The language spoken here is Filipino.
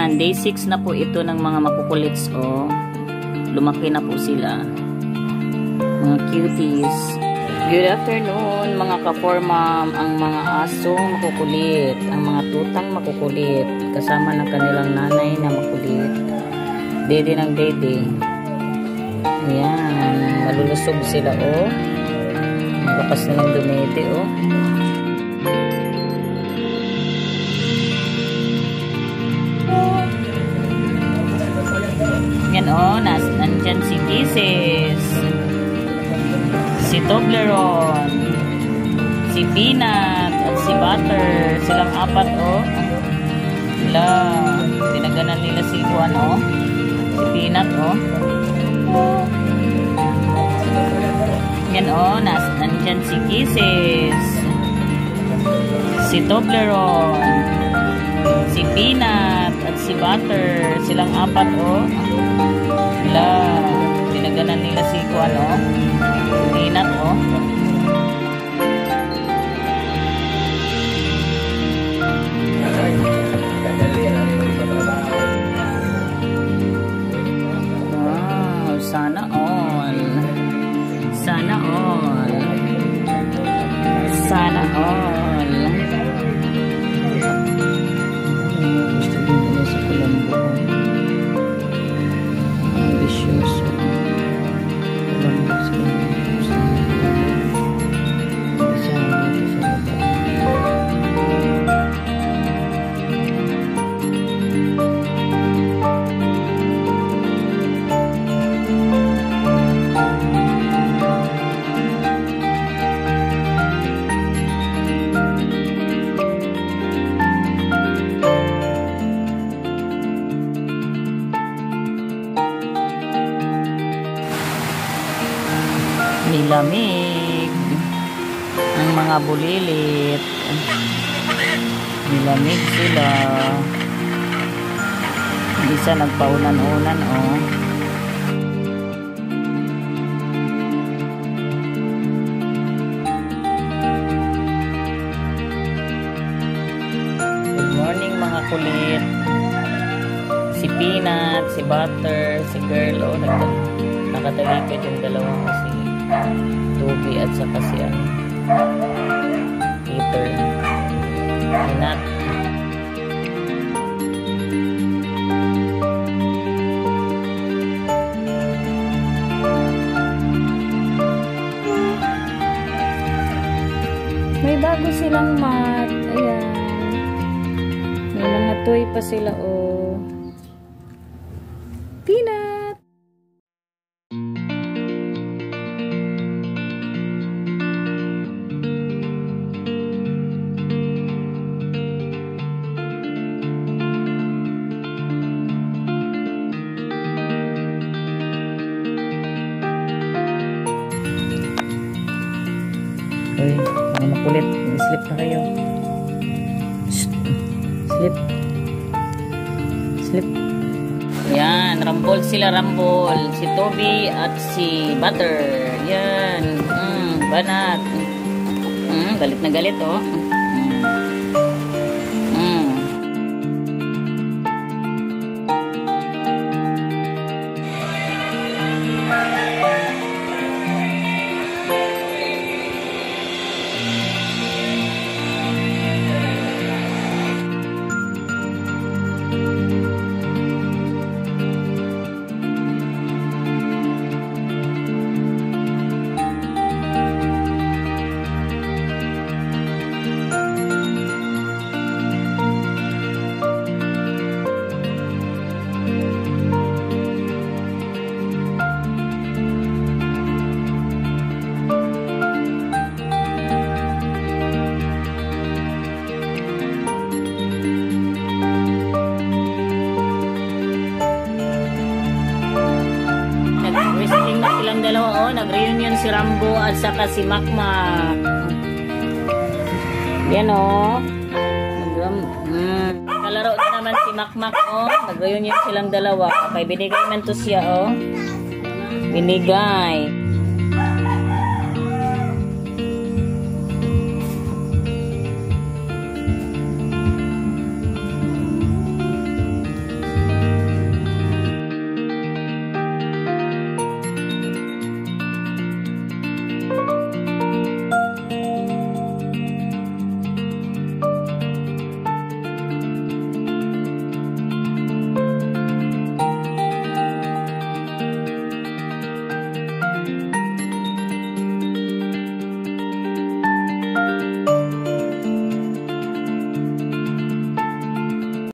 Yan, day 6 na po ito ng mga makukulits, oh. Lumaki na po sila. Mga cuties. Good afternoon, mga ka-4mom, ang mga asong makukulit, ang mga tutang makukulit, kasama ng kanilang nanay na makulit. Dede ng dede. Ayan, malulusog sila, oh. Ang lakas na ng dumete, oh. Yan, oh, nandyan si Kisses, si Toblerone, si Peanut, at si Butter. Silang apat, oh. Sila, pinaganan nila si Juan, oh. Si Peanut, oh. Yan, oh, nandyan si Kisses, si Toblerone, si Peanut, at si Butter. Silang apat, oh. Sila, pinaganan nila si Juan, oh. Si Peanut, oh. Wow, sana all. Sana all. Sana all. Gusto din nila sa Colombo. Ambisyoso. Colombo sa nilamig ang mga bulilit. Nilamig sila. Hindi siya nagpaunan-unan, oh. Good morning, mga kulit. Si Peanut, si Butter, si Girl, oh, nakatalikod yung dalawang kasi Toby at saka si Peter. Peanut. May bago silang mat. Ayan. May mga toy pa sila, oh. Peanut. Uy, mga makulit. Sleep na kayo. Sleep. Sleep. Yan, rambol sila, rambol. Si Toby at si Butter. Yan. Banat. Galit na galit, oh. Dalawa, oh, nag-reunion si Rambo at saka si Makmak. Yan, oh. Kalaro din naman si Makmak, oh. Nag-reunion silang dalawa. Okay, binigay man to siya, oh. Binigay.